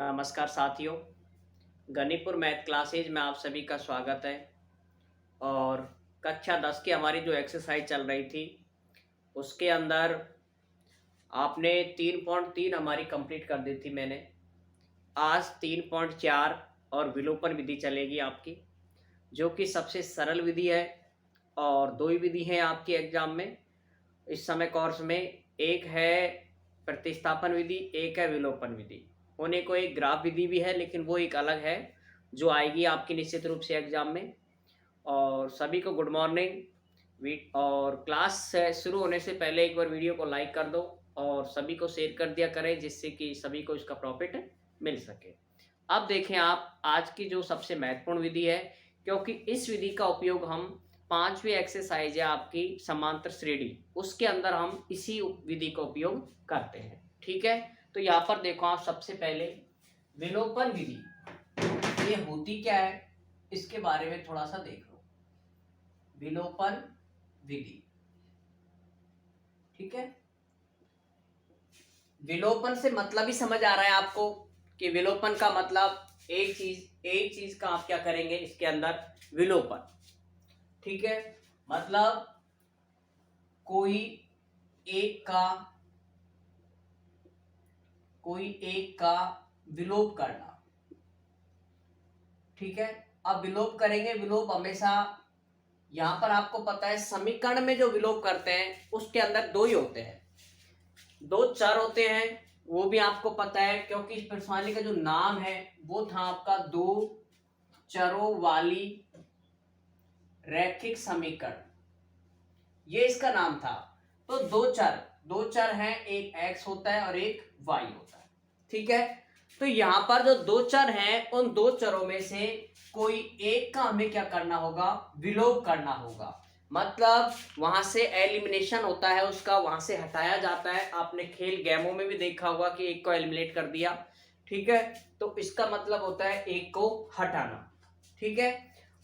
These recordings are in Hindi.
नमस्कार साथियों, गणिपुर मैथ क्लासेज में आप सभी का स्वागत है। और कक्षा 10 की हमारी जो एक्सरसाइज चल रही थी उसके अंदर आपने 3.3 हमारी कंप्लीट कर दी थी मैंने। आज 3.4 और विलोपन विधि चलेगी आपकी, जो कि सबसे सरल विधि है। और दो ही विधि हैं आपकी एग्जाम में इस समय कोर्स में, एक है प्रतिस्थापन विधि, एक है विलोपन विधि। होने को एक ग्राफ विधि भी है, लेकिन वो एक अलग है जो आएगी आपकी निश्चित रूप से एग्जाम में। और सभी को गुड मॉर्निंग। और क्लास शुरू होने से पहले एक बार वीडियो को लाइक कर दो और सभी को शेयर कर दिया करें, जिससे कि सभी को इसका प्रॉफिट मिल सके। अब देखें आप आज की जो सबसे महत्वपूर्ण विधि है, क्योंकि इस विधि का उपयोग हम 5वीं एक्सरसाइज है आपकी समांतर श्रेणी, उसके अंदर हम इसी विधि का उपयोग करते हैं। ठीक है, तो यहाँ पर देखो आप सबसे पहले विलोपन विधि ये होती क्या है इसके बारे में थोड़ा सा देख लो। विलोपन विधि, ठीक है, विलोपन से मतलब ही समझ आ रहा है आपको कि विलोपन का मतलब एक चीज का आप क्या करेंगे इसके अंदर विलोपन। ठीक है, मतलब कोई एक का विलोप करना। ठीक है, अब विलोप करेंगे, विलोप हमेशा यहां पर आपको पता है समीकरण में जो विलोप करते हैं उसके अंदर दो ही होते हैं, दो चर होते हैं। वो भी आपको पता है क्योंकि इस प्रणाली का जो नाम है वो था आपका दो चरों वाली रैखिक समीकरण, ये इसका नाम था। तो दो चर हैं, एक x होता है और एक y होता है। ठीक है, तो यहां पर जो दो चर हैं उन दो चरों में से कोई एक का हमें क्या करना होगा, विलोप करना होगा। मतलब वहां से एलिमिनेशन होता है, उसका वहां से हटाया जाता है। आपने खेल गेमों में भी देखा होगा कि एक को एलिमिनेट कर दिया। ठीक है, तो इसका मतलब होता है एक को हटाना। ठीक है,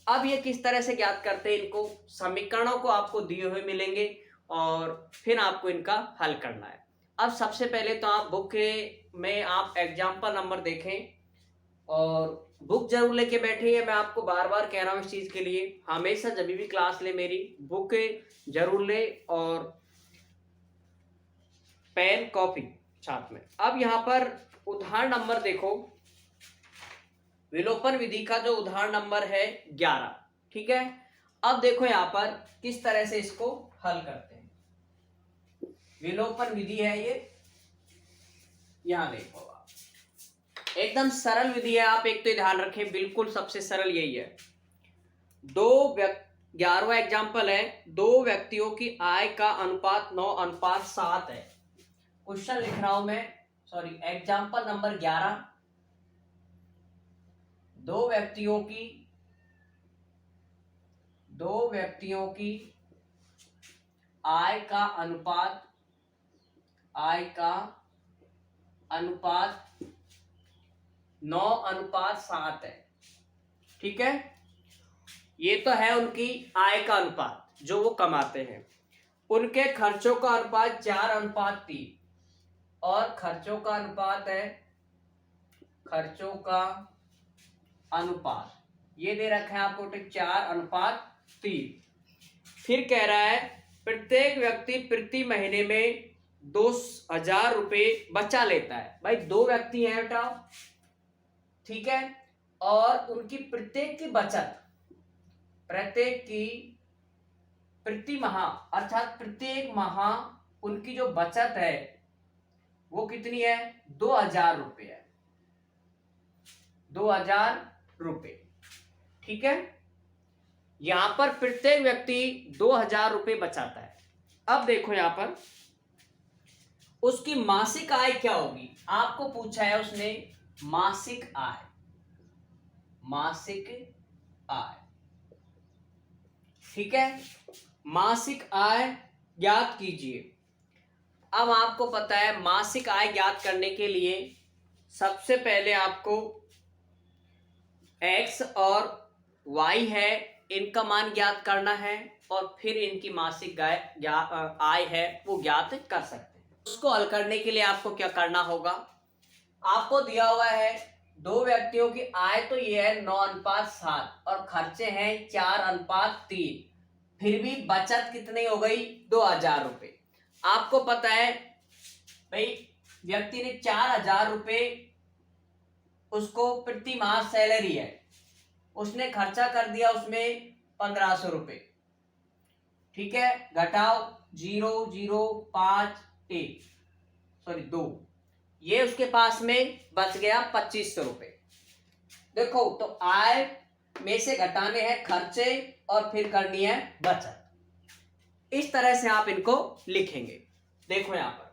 अब ये किस तरह से ज्ञात करते हैं, इनको समीकरणों को आपको दिए हुए मिलेंगे और फिर आपको इनका हल करना है। अब सबसे पहले तो आप बुक में आप एग्जाम्पल नंबर देखें और बुक जरूर लेके बैठिए। मैं आपको बार बार कह रहा हूँ इस चीज के लिए, हमेशा जब भी क्लास ले मेरी बुक जरूर ले और पेन कॉपी साथ में। अब यहाँ पर उदाहरण नंबर देखो, विलोपन विधि का जो उदाहरण नंबर है 11। ठीक है, अब देखो यहाँ पर किस तरह से इसको हल करते हैं। विलोपन विधि है ये, यहां देखो आप, एकदम सरल विधि है। आप एक तो ध्यान रखें, बिल्कुल सबसे सरल यही है। 11वां एग्जाम्पल है, दो व्यक्तियों की आय का अनुपात 9:7 है। क्वेश्चन लिख रहा हूं मैं, सॉरी, एग्जाम्पल नंबर 11। दो व्यक्तियों की आय का अनुपात 9:7 है। ठीक है, ये तो है उनकी आय का अनुपात जो वो कमाते हैं। उनके खर्चों का अनुपात 4:3 और खर्चों का अनुपात ये दे रखा है आपको 4:3। फिर कह रहा है प्रत्येक व्यक्ति प्रति महीने में 2,000 रुपए बचा लेता है। भाई दो व्यक्ति हैं बेटा, ठीक है, और उनकी प्रत्येक की बचत, प्रति माह अर्थात प्रत्येक माह उनकी जो बचत है वो कितनी है, 2,000 रुपए है, 2,000 रुपए। ठीक है, यहां पर प्रत्येक व्यक्ति 2,000 रुपए बचाता है। अब देखो यहां पर उसकी मासिक आय क्या होगी, आपको पूछा है उसने मासिक आय। ठीक है, मासिक आय ज्ञात कीजिए। अब आपको पता है मासिक आय ज्ञात करने के लिए सबसे पहले आपको x और y है इनका मान ज्ञात करना है और फिर इनकी मासिक आय है वो ज्ञात कर सकते हैं। उसको हल करने के लिए आपको क्या करना होगा, आपको दिया हुआ है दो व्यक्तियों की आय तो ये है 9:7 और खर्चे हैं 4:3, फिर भी बचत कितनी हो गई 2,000 रुपए। आपको पता है भाई व्यक्ति ने 4,000 रुपए उसको प्रति माह सैलरी है, उसने खर्चा कर दिया उसमें 1,500 रुपए। ठीक है, घटाओ 0,0,5,1 सॉरी 2, ये उसके पास में बच गया 2,500 रुपए। देखो तो आय में से घटाने हैं खर्चे और फिर करनी है बचत। इस तरह से आप इनको लिखेंगे। देखो यहां पर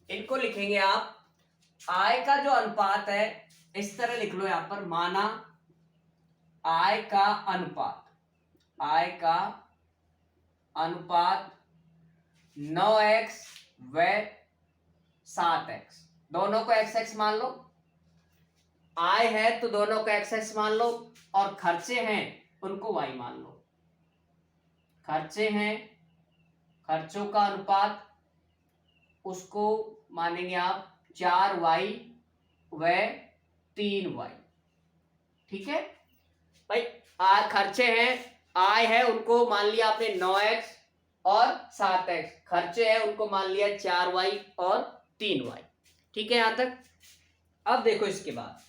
इनको लिखेंगे आप, आय का जो अनुपात है इस तरह लिख लो यहां पर, माना आय का अनुपात, आय का अनुपात 9x व 7x, दोनों को x मान लो। आय है तो दोनों को x मान लो और खर्चे हैं उनको y मान लो। खर्चे हैं, खर्चों का अनुपात उसको मानेंगे आप 4y व 3y। ठीक है भाई, आय खर्चे हैं, आय है उनको मान लिया आपने 9x और 7x, खर्चे हैं उनको मान लिया 4y और 3y। ठीक है यहां तक। अब देखो इसके बाद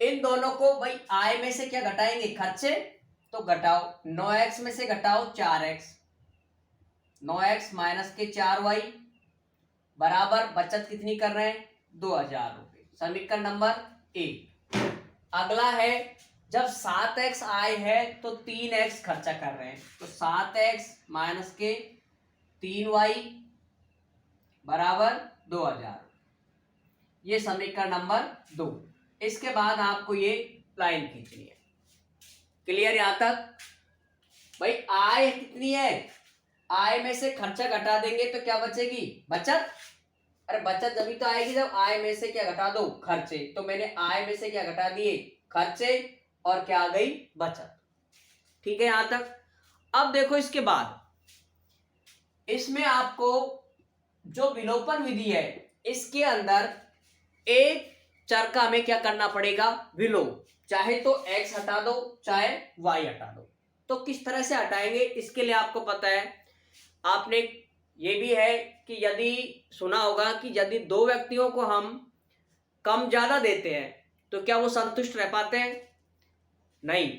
इन दोनों को भाई आय में से क्या घटाएंगे, खर्चे, तो घटाओ 9x में से घटाओ 4x, 9x माइनस के 4y बराबर बचत कितनी कर रहे हैं 2,000 रुपए। समीकरण नंबर 1। अगला है जब 7x आय है तो 3x खर्चा कर रहे हैं, तो 7x माइनस के 3y बराबर 2,000। ये समीकरण नंबर 2। इसके बाद आपको ये लाइन खींचनी है। क्लियर यहां तक भाई? आय कितनी है, आय में से खर्चा घटा देंगे तो क्या बचेगी, बचत। अरे बचत जब तो आएगी जब आय में से क्या घटा दो, खर्चे। तो मैंने आय में से क्या घटा दिए, खर्चे, और क्या आ गई, बचत। ठीक है यहां तक। अब देखो इसके बाद इसमें आपको जो विलोपन विधि है इसके अंदर एक चर का हमें क्या करना पड़ेगा, विलोप। चाहे तो x हटा दो चाहे y हटा दो। तो किस तरह से हटाएंगे, इसके लिए आपको पता है, आपने ये भी है कि यदि सुना होगा कि यदि दो व्यक्तियों को हम कम ज्यादा देते हैं तो क्या वो संतुष्ट रह पाते हैं, नहीं।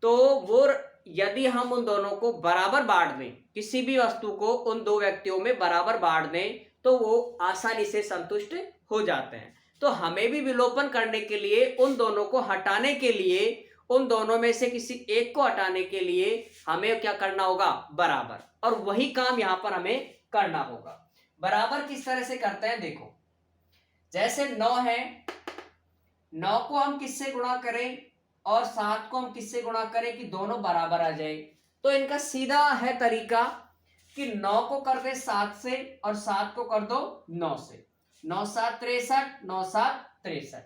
तो वो यदि हम उन दोनों को बराबर बांट दें, किसी भी वस्तु को उन दो व्यक्तियों में बराबर बांट दें तो वो आसानी से संतुष्ट हो जाते हैं। तो हमें भी विलोपन करने के लिए, उन दोनों को हटाने के लिए, उन दोनों में से किसी एक को हटाने के लिए हमें क्या करना होगा, बराबर। और वही काम यहां पर हमें करना होगा। बराबर किस तरह से करते हैं, देखो जैसे 9 है, 9 को हम किससे गुणा करें और 7 को हम किससे गुणा करें कि दोनों बराबर आ जाए। तो इनका सीधा है तरीका कि 9 को कर दे 7 से और 7 को कर दो 9 से। 9 7 63, 9 7 63।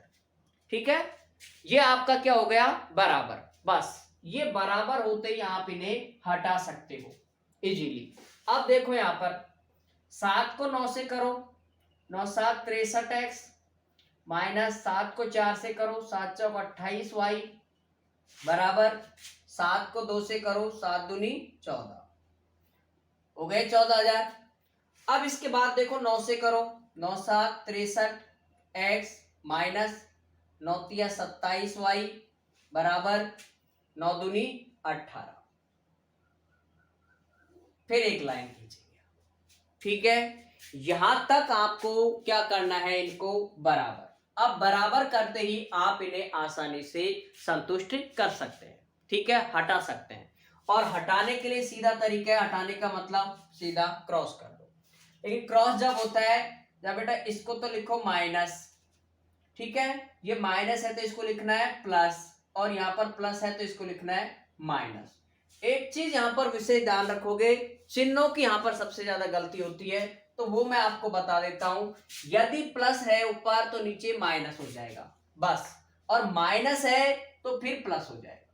ठीक है, ये आपका क्या हो गया, बराबर। बस ये बराबर होते ही आप इन्हें हटा सकते हो इजीली। अब देखो यहां पर 7 को 9 से करो, 9 7 63x, माइनस 7 को 4 से करो, 7 चौक 28y बराबर 7 को 2 से करो, 7 दूनी 14, हो गए 14,000। अब इसके बाद देखो 9 से करो, 9 7 63x माइनस 9 तिया 27y बराबर 9 दूनी 18। फिर एक लाइन खींचेंगे। ठीक है, यहां तक आपको क्या करना है, इनको बराबर। अब बराबर करते ही आप इन्हें आसानी से संतुष्ट कर सकते हैं। ठीक है, हटा सकते हैं। और हटाने के लिए सीधा तरीका है, हटाने का मतलब सीधा क्रॉस कर दो। लेकिन क्रॉस जब होता है, जब बेटा इसको तो लिखो माइनस, ठीक है, ये माइनस है तो इसको लिखना है प्लस, और यहां पर प्लस है तो इसको लिखना है माइनस। एक चीज यहां पर विशेष ध्यान रखोगे, चिन्हों की यहां पर सबसे ज्यादा गलती होती है, तो वो मैं आपको बता देता हूं। यदि प्लस है ऊपर तो नीचे माइनस हो जाएगा बस, और माइनस है तो फिर प्लस हो जाएगा।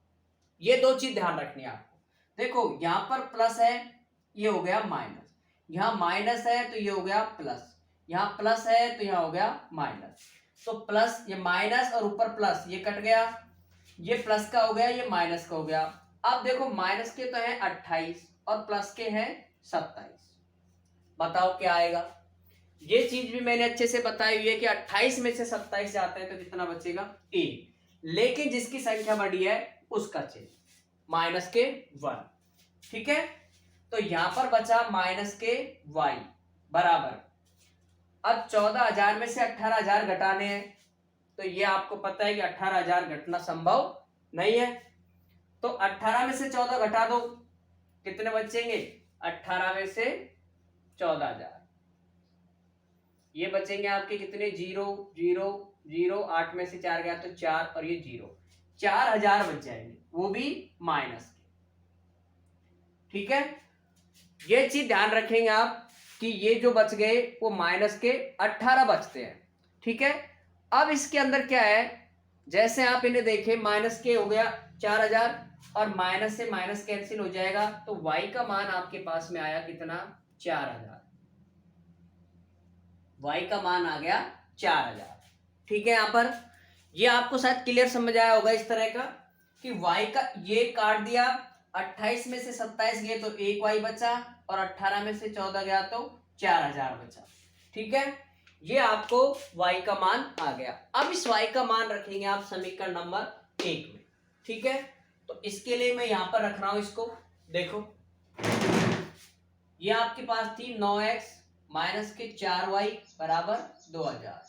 ये दो चीज ध्यान रखनी है आपको। देखो यहां पर प्लस है, ये हो गया माइनस, यहां माइनस है तो ये हो गया प्लस, यहाँ प्लस है तो यहाँ हो गया माइनस, तो प्लस ये माइनस और ऊपर प्लस, ये कट गया, ये प्लस का हो गया, ये माइनस का हो गया। अब देखो माइनस के तो है 28 और प्लस के हैं 27, बताओ क्या आएगा। ये चीज भी मैंने अच्छे से बताई हुई है कि 28 में से 27 जाते हैं तो कितना बचेगा, ए। लेकिन जिसकी संख्या बड़ी है उसका चेंज, माइनस के 1, ठीक है। तो यहां पर बचा माइनस के y बराबर, अब 14,000 में से 18,000 घटाने हैं, तो ये आपको पता है कि 18,000 घटना संभव नहीं है, तो 18 में से 14 घटा दो, कितने बचेंगे, 18 में से 14,000, ये बचेंगे आपके कितने, 0 0 0, 8 में से 4 गया तो 4 और ये 0, 4,000 बच जाएंगे, वो भी माइनस के, ठीक है। ये चीज ध्यान रखेंगे आप कि ये जो बच गए वो माइनस के 18 बचते हैं, ठीक है। अब इसके अंदर क्या है, जैसे आप इन्हें देखें, माइनस के हो गया 4,000 और माइनस से माइनस कैंसिल हो जाएगा, तो y का मान आपके पास में आया कितना, 4,000, y का मान आ गया 4,000, ठीक है। यहाँ पर ये आपको शायद क्लियर समझ आया होगा इस तरह का कि y का ये काट दिया, 28 में से 27 गए तो 1 y बचा और 18 में से 14 गया तो 4,000 बचा, ठीक है। ये आपको y का मान आ गया। अब इस y का मान रखेंगे आप समीकरण नंबर 1 में, ठीक है। तो इसके लिए मैं यहां पर रख रहा हूं इसको, देखो ये आपके पास थी 9x माइनस के 4y बराबर 2,000।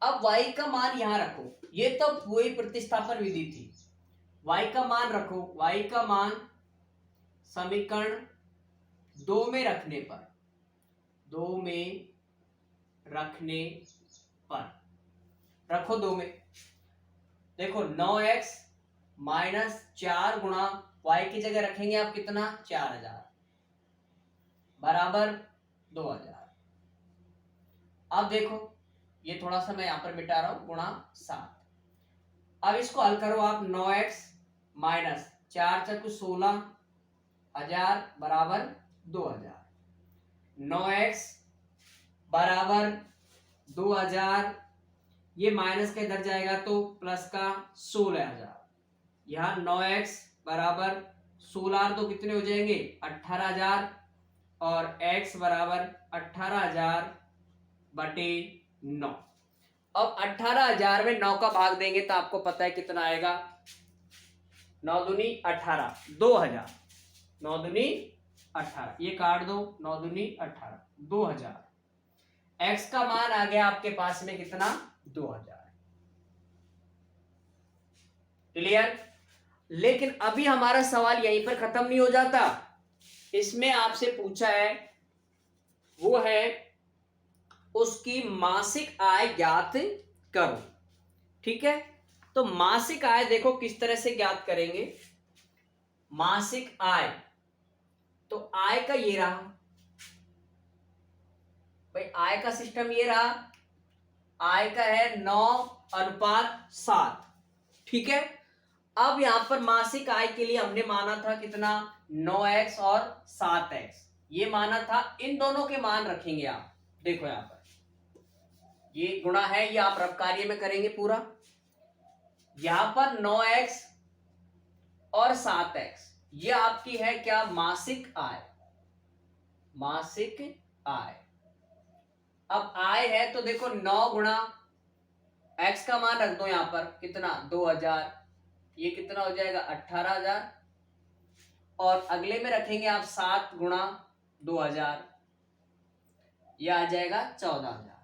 अब y का मान यहां रखो, ये तो वही प्रतिस्थापन विधि थी, y का मान रखो, y का मान समीकरण 2 में रखने पर, 2 में रखने पर रखो, 2 में देखो 9x माइनस 4 गुणा y की जगह रखेंगे आप कितना, 4,000 बराबर 2,000। अब देखो ये थोड़ा सा मैं यहां पर मिटा रहा हूं, गुणा 7। अब इसको हल करो आप, 9x माइनस 4 चक 16,000 बराबर 2,000, 9x बराबर 2,000, ये माइनस के इधर जाएगा तो प्लस का 16,000, यहाँ 9x बराबर 16 तो कितने हो जाएंगे, 18,000 और x बराबर 18,000 बटे 9। अब 18,000 में 9 का भाग देंगे तो आपको पता है कितना आएगा, 9 दूनी 18, 2,000, 9 दूनी 18, ये काट दो, 9 दूनी 18, 2,000, x का मान आ गया आपके पास में कितना, 2,000, क्लियर। लेकिन अभी हमारा सवाल यहीं पर खत्म नहीं हो जाता, इसमें आपसे पूछा है वो है उसकी मासिक आय ज्ञात करो, ठीक है। तो मासिक आय देखो किस तरह से ज्ञात करेंगे, मासिक आय, तो आय का ये रहा भाई, आय का सिस्टम ये रहा, आय का है 9:7, ठीक है। अब यहां पर मासिक आय के लिए हमने माना था कितना, 9x और 7x, ये माना था, इन दोनों के मान रखेंगे आप, देखो यहां पर ये गुणा है, ये आप रफ कार्य में करेंगे पूरा, यहां पर 9x और 7x ये आपकी है क्या, मासिक आय, मासिक आय। अब आय है तो देखो 9 गुणा x का मान रख दो यहां पर कितना, 2,000, ये कितना हो जाएगा 18,000, और अगले में रखेंगे आप 7 गुणा 2,000, यह आ जाएगा 14,000।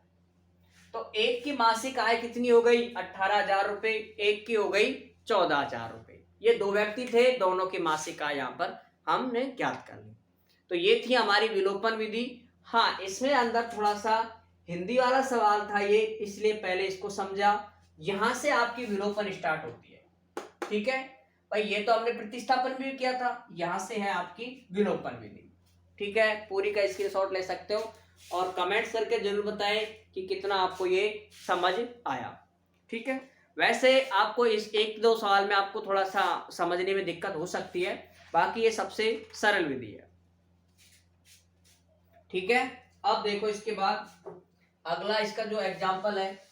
तो एक की मासिक आय कितनी हो गई, 18,000 रुपए, एक की हो गई 14,000 रुपए। ये दो व्यक्ति थे, दोनों की मासिक आय यहाँ पर हमने ज्ञात कर ली। तो ये थी हमारी विलोपन विधि। हाँ, इसमें अंदर थोड़ा सा हिंदी वाला सवाल था ये, इसलिए पहले इसको समझा, यहां से आपकी विलोपन स्टार्ट होती है, ठीक है भाई। ये तो हमने प्रतिस्थापन भी किया था, यहां से है आपकी विलोपन विधि, ठीक है। पूरी का स्क्रीनशॉट ले सकते हो और कमेंट्स करके जरूर बताएं कि कितना आपको ये समझ आया, ठीक है। वैसे आपको इस 1-2 सवाल में आपको थोड़ा सा समझने में दिक्कत हो सकती है, बाकी ये सबसे सरल विधि है, ठीक है। अब देखो इसके बाद अगला इसका जो एग्जाम्पल है,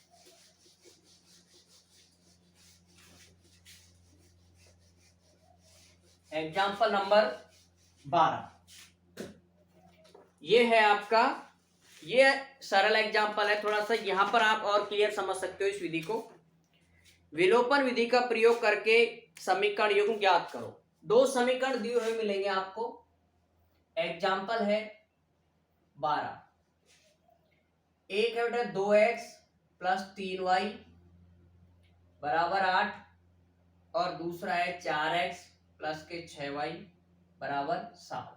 एग्जाम्पल नंबर 12, ये है आपका, ये सरल एग्जाम्पल है। थोड़ा सा यहां पर आप और क्लियर समझ सकते हो इस विधि को। विलोपन विधि का प्रयोग करके समीकरण युग्म ज्ञात करो। दो समीकरण दिए हुए मिलेंगे आपको। एग्जाम्पल है 12, एक है बेटा 2x प्लस 3y बराबर 8 और दूसरा है 4x प्लस के 6y बराबर 7।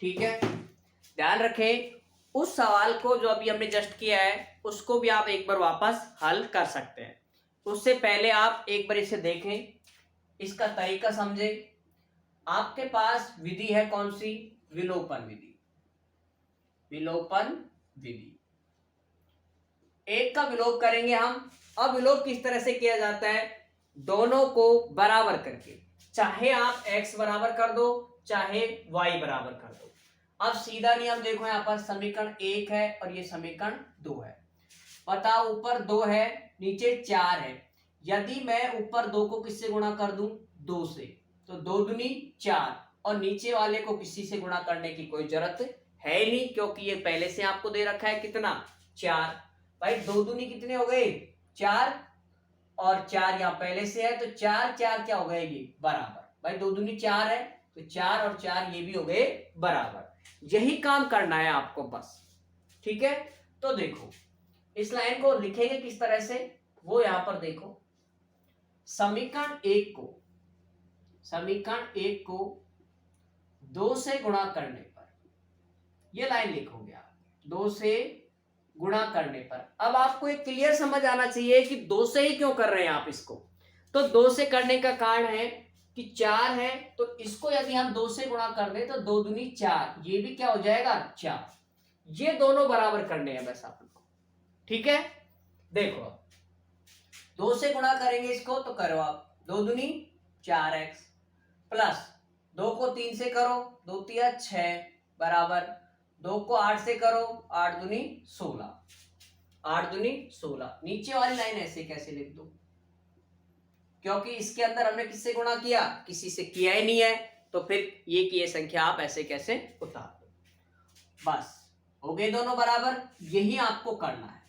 ठीक है, ध्यान रखें उस सवाल को जो अभी हमने जस्ट किया है उसको भी आप एक बार वापस हल कर सकते हैं। उससे पहले आप एक बार इसे देखें, इसका तरीका समझें। आपके पास विधि है कौन सी? विलोपन विधि। विलोपन विधि, एक का विलोप करेंगे हम। अब विलोप किस तरह से किया जाता है? दोनों को बराबर करके, चाहे आप x बराबर कर दो चाहे y बराबर कर दो। अब सीधा नियम देखो, यहां पर समीकरण 1 है और ये समीकरण 2 है। बताओ, ऊपर 2 है नीचे 4 है। यदि मैं ऊपर 2 को किससे गुणा कर दूं? 2 से, तो 2 दूनी 4 और नीचे वाले को किसी से गुणा करने की कोई जरूरत है ही नहीं, क्योंकि ये पहले से आपको दे रखा है कितना? 4। भाई 2 दूनी कितने हो गए? 4 और 4 यहाँ पहले से है, तो 4 4 क्या हो गए? ये बराबर। भाई 2 दूनी 4 है, तो 4 और 4 ये भी हो गए बराबर। यही काम करना है आपको बस। ठीक है, तो देखो इस लाइन को लिखेंगे किस तरह से, वो यहां पर देखो। समीकरण 1 को 2 से गुणा करने पर, ये लाइन लिखोगे आप, 2 से गुणा करने पर। अब आपको एक क्लियर समझ आना चाहिए कि 2 से ही क्यों कर रहे हैं आप इसको। तो 2 से करने का कारण है कि 4 है, तो इसको यदि हम 2 से गुणा कर दें तो 2 दूनी 4, ये भी क्या हो जाएगा? 4। ये दोनों बराबर करने हैं बस आपको। ठीक है, देखो 2 से गुणा करेंगे इसको, तो करो आप 2 दूनी 4x प्लस 2 को 3 से करो, 2 तिया 6 बराबर 2 को 8 से करो, 8 दूनी 16, 8 दूनी 16। नीचे वाली लाइन ऐसे कैसे लिख दो? क्योंकि इसके अंदर हमने किससे गुणा किया? किसी से किया ही नहीं है, तो फिर ये की ये संख्या आप ऐसे कैसे उतार दो? बस हो गए दोनों बराबर। यही आपको करना है।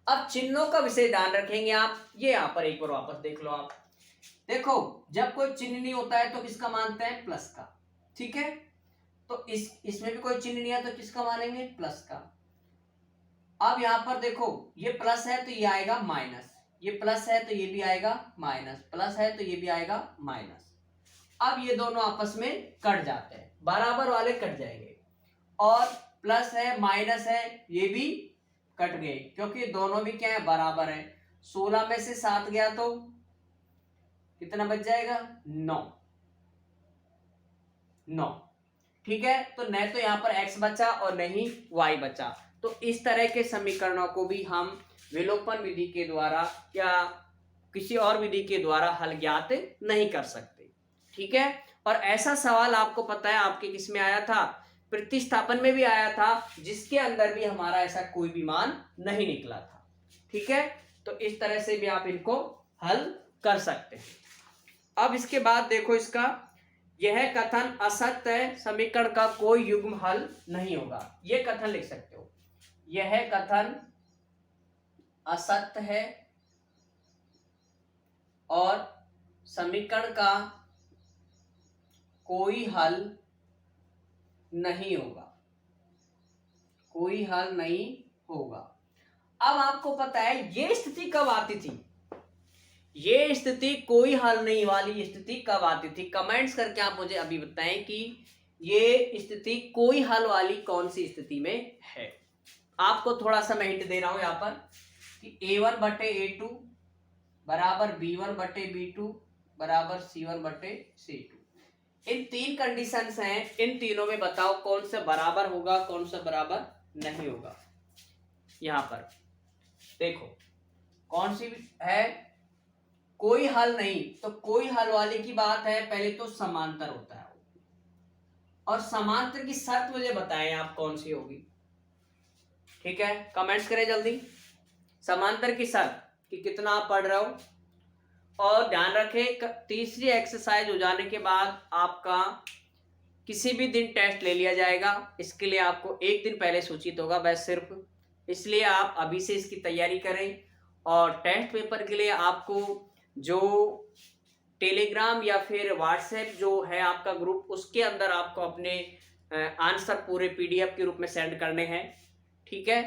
अब चिन्हों का विषय ध्यान रखेंगे आप। ये यहां पर एक बार वापस देख लो आप। देखो, जब कोई चिन्ह नहीं होता है तो किसका मानते हैं? प्लस का। ठीक है, तो इसमें भी कोई चिन्ह नहीं है तो किसका मानेंगे? प्लस का। अब यहां पर देखो, ये प्लस है तो ये आएगा माइनस, ये प्लस है तो ये भी आएगा माइनस, प्लस है तो ये भी आएगा माइनस। अब ये दोनों आपस में कट जाते हैं, बराबर वाले कट जाएंगे, और प्लस है माइनस है ये भी कट गए, क्योंकि दोनों भी क्या है? बराबर है। 16 में से 7 गया तो कितना बच जाएगा? 9। ठीक है, तो न तो यहां पर x बचा और न ही y बचा। तो इस तरह के समीकरणों को भी हम विलोपन विधि के द्वारा या किसी और विधि के द्वारा हल ज्ञात नहीं कर सकते। ठीक है, और ऐसा सवाल आपको पता है आपके किस में आया था? प्रतिस्थापन में भी आया था, जिसके अंदर भी हमारा ऐसा कोई भी मान नहीं निकला था। ठीक है, तो इस तरह से भी आप इनको हल कर सकते हैं। अब इसके बाद देखो, इसका यह कथन असत्य है, समीकरण का कोई युग्म हल नहीं होगा। यह कथन लिख सकते हो, यह कथन असत्य है और समीकरण का कोई हल नहीं होगा, कोई हल नहीं होगा। अब आपको पता है ये स्थिति कब आती थी? ये स्थिति कोई हल नहीं वाली स्थिति कब आती थी? कमेंट्स करके आप मुझे अभी बताएं कि ये स्थिति कोई हल वाली कौन सी स्थिति में है। आपको थोड़ा सा मैं हिंट दे रहा हूं यहां पर कि a1 बटे a2 बराबर b1 बटे b2 बराबर c1 बटे c2। इन 3 कंडीशंस हैं, इन तीनों में बताओ कौन सा बराबर होगा, कौन सा बराबर नहीं होगा। यहां पर देखो कौन सी है? कोई हल नहीं, तो कोई हल वाले की बात है, पहले तो समांतर होता है, और समांतर की शर्त मुझे बताएं आप कौन सी होगी। ठीक है, कमेंट्स करें जल्दी समांतर की शर्त कि कितना आप पढ़ रहे हो। और ध्यान रखें, तीसरी एक्सरसाइज हो जाने के बाद आपका किसी भी दिन टेस्ट ले लिया जाएगा। इसके लिए आपको एक दिन पहले सूचित होगा बस सिर्फ, इसलिए आप अभी से इसकी तैयारी करें। और टेस्ट पेपर के लिए आपको जो टेलीग्राम या फिर व्हाट्सएप जो है आपका ग्रुप, उसके अंदर आपको अपने आंसर पूरे पीडीएफ के रूप में सेंड करने हैं। ठीक है,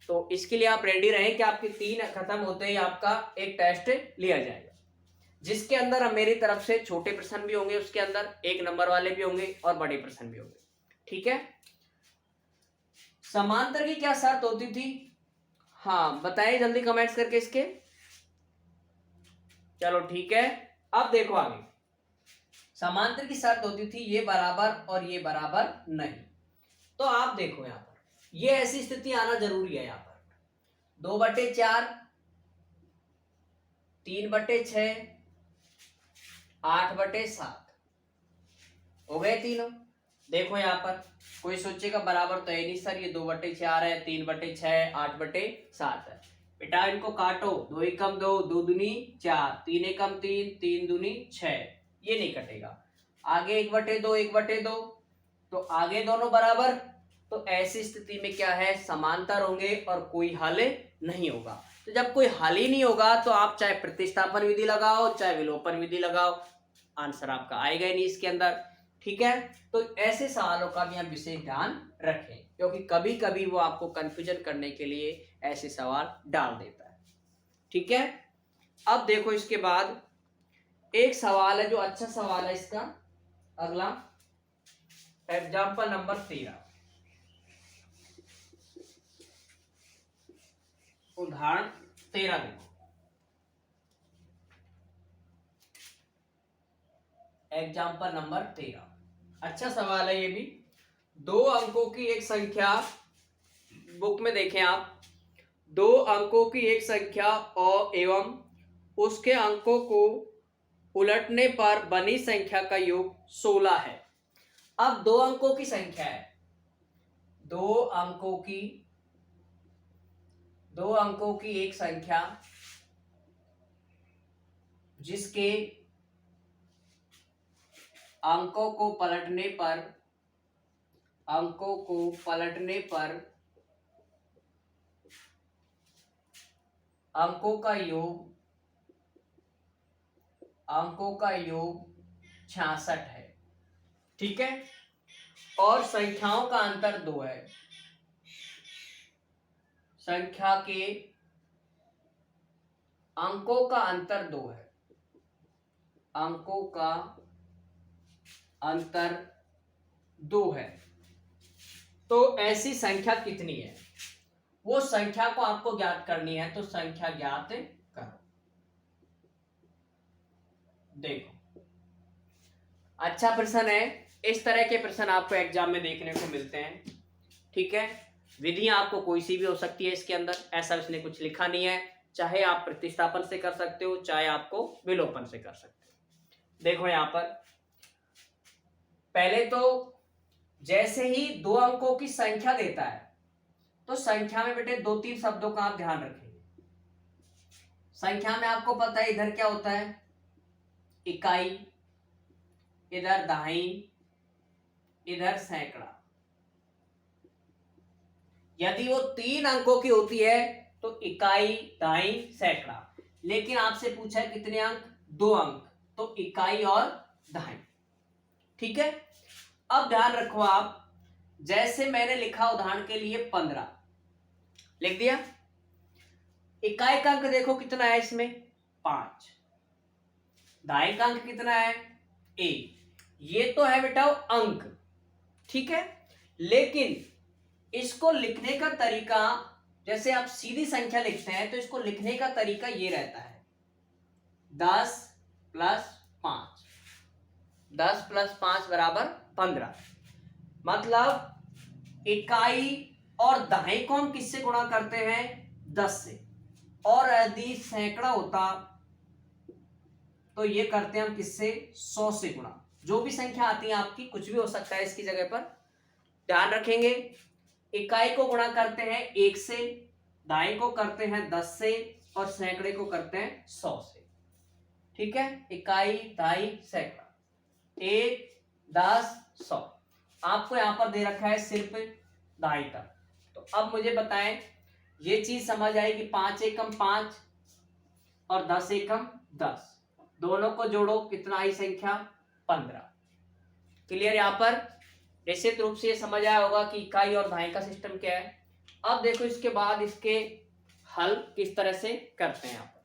तो इसके लिए आप रेडी रहें कि आपके 3 खत्म होते ही आपका एक टेस्ट लिया जाएगा, जिसके अंदर अब मेरी तरफ से छोटे प्रश्न भी होंगे, उसके अंदर 1 नंबर वाले भी होंगे और बड़े प्रश्न भी होंगे। ठीक है, समांतर की क्या शर्त होती थी? हाँ बताइए जल्दी कमेंट्स करके इसके। चलो ठीक है, अब देखो आगे। समांतर की शर्त होती थी ये बराबर और ये बराबर नहीं। तो आप देखो यहां पर ये ऐसी स्थिति आना जरूरी है। यहां पर 2/4, 3/6, 8/7 हो गए तीनों। देखो यहाँ पर कोई सोचेगा बराबर तो है नहीं सर, ये 2/4 है, 3/6, 8/7 है। बेटा इनको काटो, 2 एकम 2, 2 दूनी 4, 3 एकम 3, 3 दूनी 6, ये नहीं कटेगा। आगे 1/2, 1/2, तो आगे दोनों बराबर। तो ऐसी स्थिति में क्या है, समांतर होंगे और कोई हल नहीं होगा। तो जब कोई हल ही नहीं होगा तो आप चाहे प्रतिस्थापन विधि लगाओ चाहे विलोपन विधि लगाओ, आंसर आपका आएगा ही नहीं इसके अंदर। ठीक है, तो ऐसे सवालों का भी हम विशेष ध्यान रखें, क्योंकि कभी कभी वो आपको कंफ्यूजन करने के लिए ऐसे सवाल डाल देता है। ठीक है, अब देखो इसके बाद एक सवाल है जो अच्छा सवाल है इसका, अगला एग्जाम्पल नंबर 13, उदाहरण 13 देखो। एग्जाम्पल नंबर 13 अच्छा सवाल है ये भी। 2 अंकों की एक संख्या, बुक में देखें आप, 2 अंकों की एक संख्या और एवं उसके अंकों को उलटने पर बनी संख्या का योग 16 है। अब 2 अंकों की संख्या है, 2 अंकों की एक संख्या जिसके अंकों को पलटने पर अंकों का योग 66 है। ठीक है, और संख्याओं का अंतर 2 है। संख्या के अंकों का अंतर 2 है, अंकों का अंतर 2 है। तो ऐसी संख्या कितनी है, वो संख्या को आपको ज्ञात करनी है। तो संख्या ज्ञात करो। देखो अच्छा प्रश्न है, इस तरह के प्रश्न आपको एग्जाम में देखने को मिलते हैं। ठीक है, विधियां आपको कोई सी भी हो सकती है इसके अंदर, ऐसा इसने कुछ लिखा नहीं है। चाहे आप प्रतिस्थापन से कर सकते हो चाहे आपको विलोपन से कर सकते हो। देखो यहां पर पहले तो जैसे ही 2 अंकों की संख्या देता है तो संख्या में बेटे 2-3 शब्दों का आप ध्यान रखेंगे। संख्या में आपको पता है इधर क्या होता है, इकाई, इधर दहाई, इधर सैकड़ा। यदि वो 3 अंकों की होती है तो इकाई, दहाई, सैकड़ा। लेकिन आपसे पूछा है कितने अंक, 2 अंक, तो इकाई और दहाई। ठीक है, अब ध्यान रखो आप, जैसे मैंने लिखा उदाहरण के लिए 15 लिख दिया। इकाई का अंक देखो कितना है इसमें, 5। दहाई का अंक कितना है, 1। ये तो है बेटा अंक। ठीक है, लेकिन इसको लिखने का तरीका, जैसे आप सीधी संख्या लिखते हैं तो इसको लिखने का तरीका ये रहता है 10 + 5, 10 + 5 = 15। मतलब इकाई और दहाई को हम किससे गुणा करते हैं, 10 से। और यदि सैकड़ा होता तो ये करते हैं हम किससे, 100 से गुणा। जो भी संख्या आती है आपकी, कुछ भी हो सकता है इसकी जगह पर, ध्यान रखेंगे। इकाई को गुणा करते हैं 1 से, दाई को करते हैं 10 से, और सैकड़े को करते हैं 100 से। ठीक है, इकाई, दाई, सैकड़ा, 1, 10, 100। आपको यहां पर दे रखा है सिर्फ दाई तक। तो अब मुझे बताएं, ये चीज समझ आई कि 5 एकम 5 और 10 एकम 10, दोनों को जोड़ो कितना आई संख्या 15। क्लियर? यहां पर निश्चित रूप से ये समझ आया होगा कि इकाई और दाई का सिस्टम क्या है। अब देखो इसके बाद इसके हल किस तरह से करते हैं। यहां पर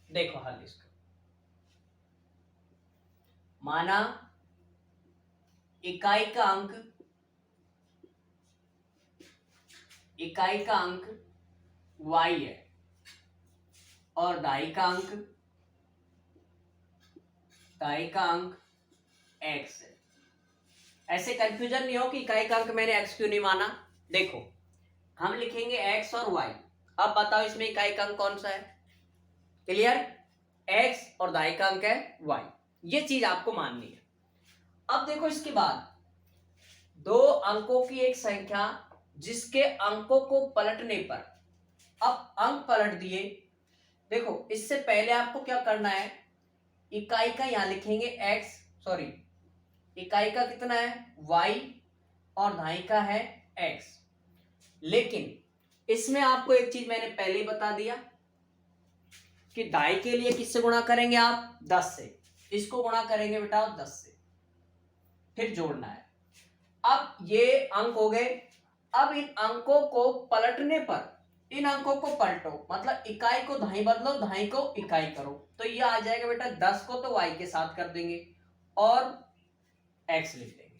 देखो हल इसका, माना इकाई का अंक y है और दाई का अंक x है। ऐसे कंफ्यूजन नहीं हो कि इकाई का अंक मैंने x क्यों नहीं माना। देखो हम लिखेंगे x और y। अब बताओ इसमें इकाई का अंक कौन सा है? क्लियर? x और दाई का अंक है y। ये चीज आपको माननी है। अब देखो इसके बाद दो अंकों की एक संख्या जिसके अंकों को पलटने पर, अब अंक पलट दिए। देखो इससे पहले आपको क्या करना है, इकाई का यहां लिखेंगे इकाई का कितना है y और दाई का है x। लेकिन इसमें आपको एक चीज मैंने पहले ही बता दिया कि दाई के लिए किससे गुणा करेंगे आप 10 से, इसको गुणा करेंगे बेटा 10 से, फिर जोड़ना है। अब ये अंक हो गए। अब इन अंकों को पलटने पर, इन अंकों को पलटो मतलब इकाई को दाई बदलो, दाई को इकाई करो, तो ये आ जाएगा बेटा 10 को तो y के साथ कर देंगे और x लिख देंगे।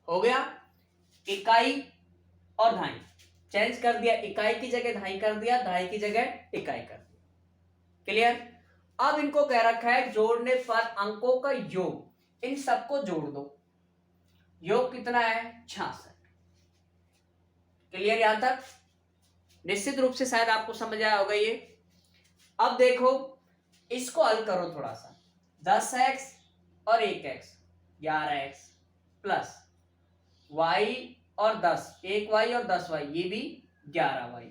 हो गया, इकाई और दाई चेंज कर दिया, इकाई की जगह दाई कर दिया, दाई की जगह इकाई कर दिया। क्लियर? अब इनको कह रखा है जोड़ने पर अंकों का योग, इन सबको जोड़ दो। योग कितना है 66। क्लियर? यहां तक निश्चित रूप से शायद आपको समझ आया होगा ये। अब देखो इसको हल करो थोड़ा सा, 10x और 1x 11x प्लस y और 10, 1y और 10y, ये भी 11y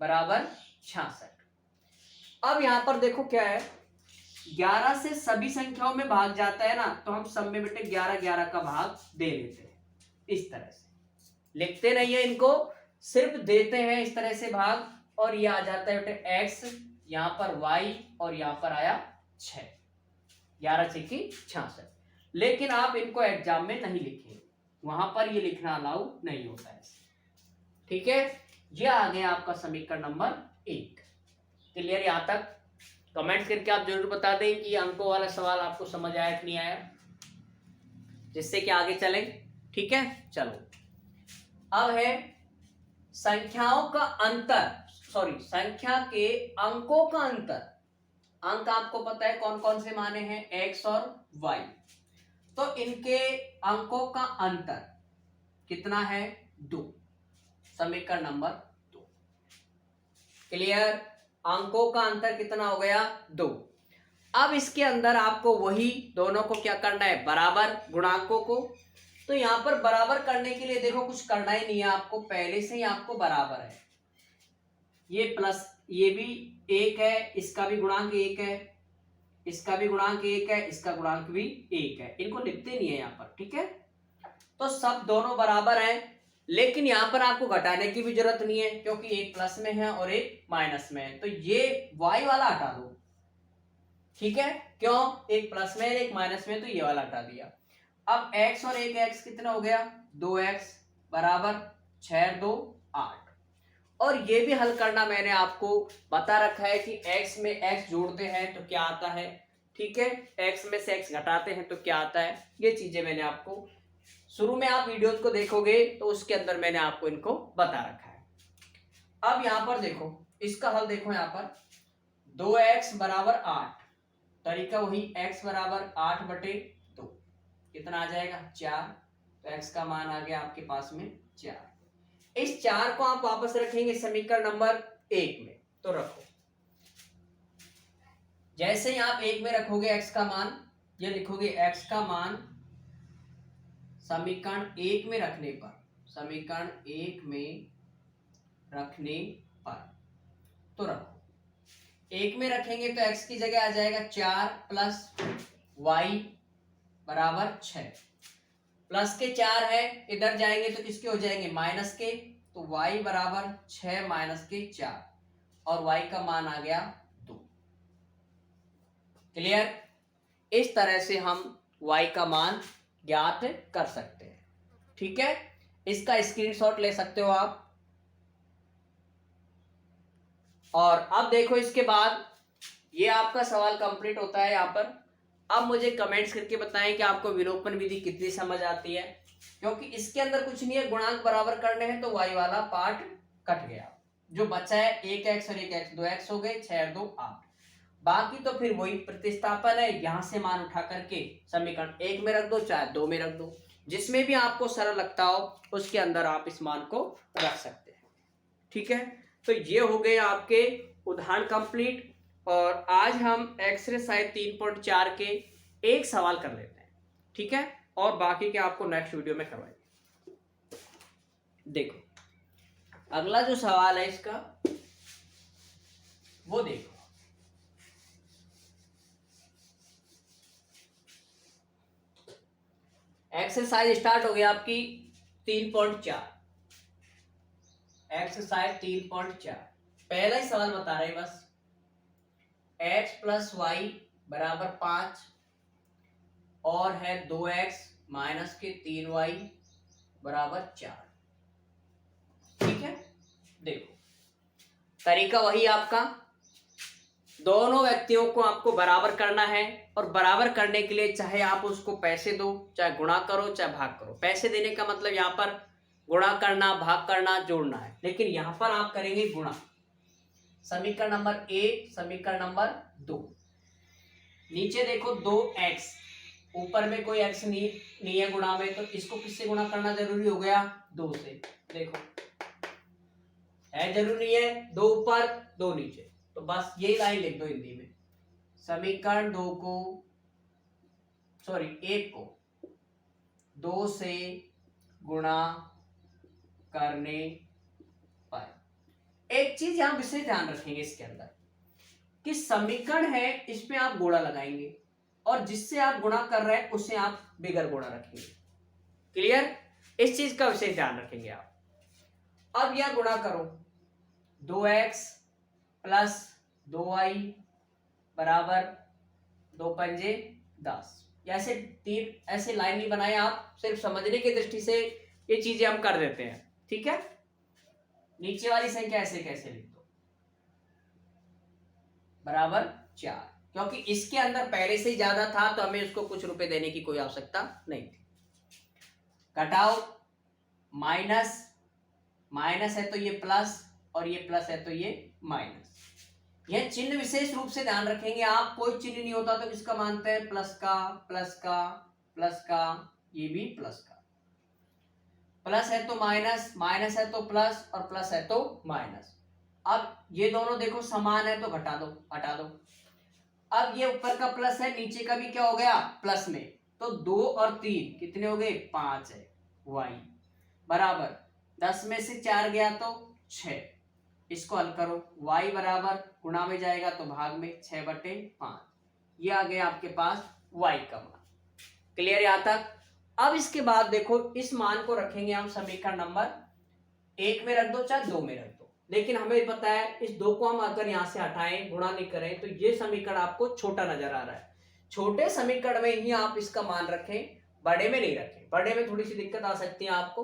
बराबर 66। अब यहां पर देखो क्या है, 11 से सभी संख्याओं में भाग जाता है ना, तो हम सब में बेटे 11 11 का भाग दे देते हैं। इस तरह से लिखते नहीं है इनको, सिर्फ देते हैं इस तरह से भाग, और ये आ जाता है बेटे x, यहां पर y और यहां पर आया 6, 11 6 की 66। लेकिन आप इनको एग्जाम में नहीं लिखेंगे, वहां पर ये लिखना अलाउ नहीं होता है। ठीक है, ये आ गया आपका समीकरण नंबर 1। क्लियर? यहां तक कमेंट करके आप जरूर बता दें कि अंकों वाला सवाल आपको समझ आया कि नहीं आया, जिससे कि आगे चलें। ठीक है, चलो अब है संख्याओं का अंतर, संख्या के अंकों का अंतर। अंक आपको पता है कौन कौन से माने हैं, x और y, तो इनके अंकों का अंतर कितना है 2, समीकरण नंबर 2। क्लियर? अंकों का अंतर कितना हो गया 2। अब इसके अंदर आपको वही दोनों को क्या करना है, बराबर गुणांकों को। तो यहां पर बराबर करने के लिए देखो कुछ करना ही नहीं है आपको, पहले से ही आपको बराबर है। ये प्लस, ये भी 1 है, इसका भी गुणांक 1 है, इसका भी गुणांक 1 है, इसका गुणांक भी 1 है। इनको लिखते नहीं है यहां पर। ठीक है, तो सब दोनों बराबर हैं, लेकिन यहां पर आपको घटाने की भी जरूरत नहीं है क्योंकि एक प्लस में है और एक माइनस में है, तो ये y वाला हटा दो। ठीक है, क्यों? एक प्लस में एक माइनस में, तो ये वाला हटा दिया। अब x और 1x कितना हो गया 2x बराबर 6 2 8। और ये भी हल करना मैंने आपको बता रखा है कि x में x जोड़ते हैं तो क्या आता है, ठीक है, x में से x घटाते हैं तो क्या आता है। ये चीजें मैंने आपको शुरू में, आप वीडियोस को देखोगे तो उसके अंदर मैंने आपको इनको बता रखा है। अब यहां पर देखो इसका हल, देखो यहां पर 2x बराबर 8, तरीका वही, x बराबर 8/2 कितना आ जाएगा 4, तो x का मान आ गया आपके पास में 4। इस 4 को आप वापस रखेंगे समीकरण नंबर 1 में, तो रखो। जैसे ही आप 1 में रखोगे x का मान, ये लिखोगे x का मान समीकरण एक में रखने पर, समीकरण एक में रखने पर, तो रखो एक में रखेंगे तो x की जगह आ जाएगा 4 प्लस y बराबर 6। प्लस के 4 है, इधर जाएंगे तो किसके हो जाएंगे माइनस के, तो y बराबर 6 माइनस के 4 और y का मान आ गया 2। क्लियर? इस तरह से हम y का मान ज्ञात कर सकते हैं। ठीक है, इसका स्क्रीनशॉट ले सकते हो आप। और अब देखो इसके बाद ये आपका सवाल कंप्लीट होता है यहाँ पर। अब मुझे कमेंट्स करके बताएं कि आपको विलोपन विधि कितनी समझ आती है, क्योंकि इसके अंदर कुछ नहीं है, गुणांक बराबर करने हैं तो y वाला पार्ट कट गया, जो बचा है 1x और 1x, 2x हो गए, 6 और 2 8। बाकी तो फिर वही प्रतिस्थापन है, यहां से मान उठा करके समीकरण एक में रख दो चाहे दो में रख दो, जिसमें भी आपको सरल लगता हो उसके अंदर आप इस मान को रख सकते हैं। ठीक है, तो ये हो गए आपके उदाहरण कंप्लीट। और आज हम एक्सरसाइज 3.4 के एक सवाल कर लेते हैं। ठीक है, और बाकी के आपको नेक्स्ट वीडियो में करवाएंगे। देखो अगला जो सवाल है इसका वो देखो, एक्सरसाइज स्टार्ट हो गया आपकी 3.4। एक्सरसाइज 3.4 पहला ही सवाल बता रहे बस, x प्लस वाई बराबर 5 और है 2x माइनस के 3y बराबर 4। ठीक है, देखो तरीका वही आपका, दोनों व्यक्तियों को आपको बराबर करना है और बराबर करने के लिए चाहे आप उसको पैसे दो, चाहे गुणा करो, चाहे भाग करो। पैसे देने का मतलब यहाँ पर गुणा करना, भाग करना, जोड़ना है, लेकिन यहाँ पर आप करेंगे गुणा। समीकरण नंबर 1, समीकरण नंबर 2, नीचे देखो 2x, ऊपर में कोई x नहीं है गुणा में, तो इसको किससे गुणा करना जरूरी हो गया 2 से। देखो है जरूरी है, 2 ऊपर 2 नीचे, तो बस यही लाइन लिख दो हिंदी में, समीकरण 2 को सॉरी 1 को 2 से गुणा करने पर। एक चीज यहां विशेष ध्यान रखेंगे इसके अंदर कि समीकरण है इसमें आप गुणा लगाएंगे और जिससे आप गुणा कर रहे हैं उसे आप बिगर गुणा रखेंगे। क्लियर? इस चीज का विशेष ध्यान रखेंगे आप। अब यह गुणा करो, 2x प्लस 2y बराबर 2 पंजे 10। ऐसे तीन ऐसे लाइन नहीं बनाए आप, सिर्फ समझने की दृष्टि से ये चीजें हम कर देते हैं। ठीक है, नीचे वाली संख्या ऐसे कैसे लिख दो बराबर 4, क्योंकि इसके अंदर पहले से ही ज्यादा था तो हमें उसको कुछ रुपए देने की कोई आवश्यकता नहीं थी। घटाओ, माइनस माइनस है तो ये प्लस और ये प्लस है तो ये माइनस। यह चिन्ह विशेष रूप से ध्यान रखेंगे आप, कोई चिन्ह नहीं होता तो किसका मानते हैं, प्लस का, प्लस का, प्लस का, ये भी प्लस का। प्लस है तो माइनस, माइनस है तो प्लस और प्लस है तो माइनस। अब ये दोनों देखो समान है तो घटा दो, हटा दो। अब ये ऊपर का प्लस है, नीचे का भी क्या हो गया प्लस में, तो 2 और 3 कितने हो गए 5 है। y बराबर 10 में से 4 गया तो 6, इसको हल करो, y बराबर गुणा में जाएगा तो भाग में 6/5, ये आ गया आपके पास y का मान। क्लियर यहां तक? अब इसके बाद देखो इस मान को रखेंगे हम समीकरण नंबर 1 में रख दो चाहे 2 में रख दो, लेकिन हमें पता है इस 2 को हम अगर यहां से हटाएं, गुणा नहीं करें, तो ये समीकरण आपको छोटा नजर आ रहा है। छोटे समीकरण में ही आप इसका मान रखें, बड़े में नहीं रखें, बड़े में थोड़ी सी दिक्कत आ सकती है आपको।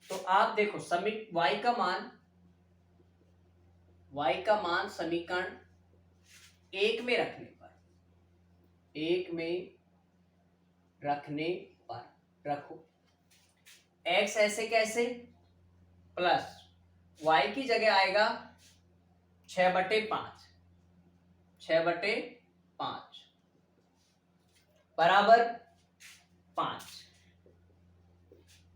तो आप देखो y का मान समीकरण 1 में रखने पर, 1 में रखने पर रखो, x ऐसे कैसे प्लस y की जगह आएगा 6/5, 6/5 बराबर 5।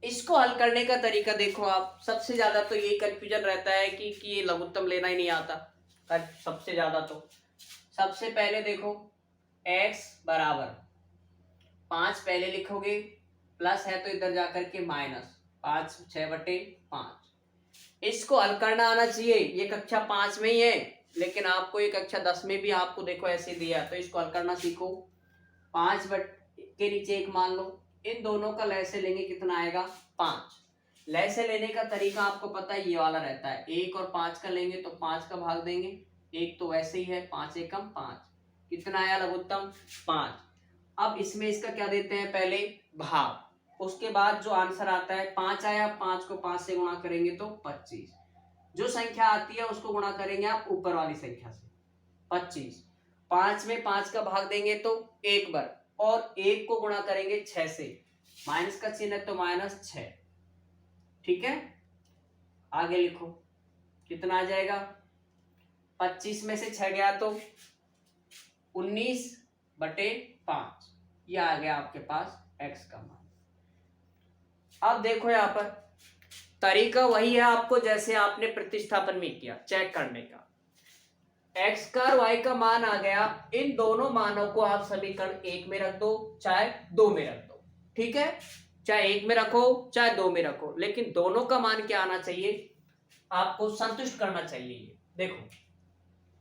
इसको हल करने का तरीका देखो आप, सबसे ज्यादा तो यही कंफ्यूजन रहता है कि ये लघुत्तम लेना ही नहीं आता सबसे ज्यादा। तो सबसे पहले देखो x बराबर 5 पहले लिखोगे प्लस है तो इधर जाकर के माइनस, 5 6/5। इसको हल करना आना चाहिए। ये कक्षा 5 में ही है, लेकिन आपको ये कक्षा 10 में भी आपको देखो ऐसे दिया, तो इसको हल करना सीखो। 5 के नीचे 1 मान लो, इन दोनों का लैसे लेंगे कितना आएगा 5। लैसे लेने का तरीका आपको पता है, ये वाला रहता है। 1 और 5 का लेंगे तो 5 का भाग देंगे, 1 तो वैसे ही है, 5 एकम 5, कितना आया लघुत्तम 5। अब इसमें इसका क्या देते हैं, पहले भाग, उसके बाद जो आंसर आता है 5 आया, 5 को 5 से गुणा करेंगे तो 25। जो संख्या आती है उसको गुणा करेंगे आप ऊपर वाली संख्या से, 25। 5 में 5 का भाग देंगे तो 1 बार, और 1 को गुणा करेंगे 6 से, माइनस का चिन्ह है तो -6। ठीक है, आगे लिखो कितना आ जाएगा, 25 में से 6 गया तो 19/5, ये आ गया आपके पास x का मान। अब देखो यहाँ पर तरीका वही है आपको जैसे आपने प्रतिस्थापन में किया, चेक करने का। x का और y का मान आ गया, इन दोनों मानों को आप समीकरण 1 में रख दो चाहे 2 में रख दो, ठीक है, चाहे 1 में रखो चाहे 2 में रखो, लेकिन दोनों का मान क्या आना चाहिए, आपको संतुष्ट करना चाहिए। ये देखो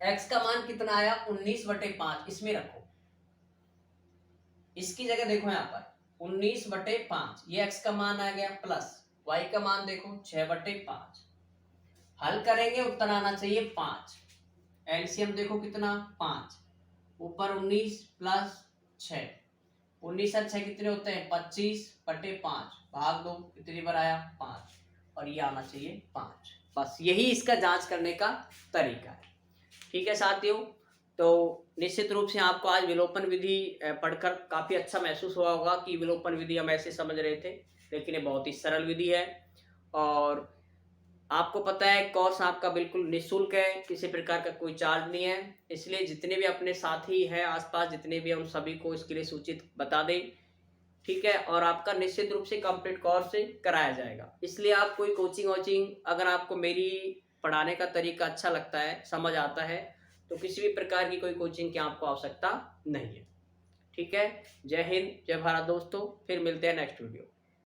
x का मान कितना आया 19/5, इसमें रखो, इसकी जगह देखो यहाँ पर 19/5, ये x का मान आ गया, प्लस y का मान देखो 6/5। हल करेंगे उत्तर आना चाहिए 5। एलसीएम देखो कितना 5, ऊपर 19 प्लस 6, 19 और 6 कितने होते हैं 25/5, भाग दो कितनी बार आया 5, और ये आना चाहिए 5। बस यही इसका जांच करने का तरीका है। ठीक है साथियों, तो निश्चित रूप से आपको आज विलोपन विधि पढ़कर काफ़ी अच्छा महसूस हुआ होगा कि विलोपन विधि हम ऐसे समझ रहे थे, लेकिन ये बहुत ही सरल विधि है। और आपको पता है कोर्स आपका बिल्कुल निःशुल्क है, किसी प्रकार का कोई चार्ज नहीं है, इसलिए जितने भी अपने साथी हैं आसपास, जितने भी, उन सभी को इसके लिए सूचित बता दें। ठीक है, और आपका निश्चित रूप से कंप्लीट कोर्स कराया जाएगा। इसलिए आप कोई कोचिंग वोचिंग, अगर आपको मेरी पढ़ाने का तरीका अच्छा लगता है, समझ आता है, तो किसी भी प्रकार की कोई कोचिंग की आपको आवश्यकता नहीं है। ठीक है, जय हिंद, जय भारत दोस्तों, फिर मिलते हैं नेक्स्ट वीडियो।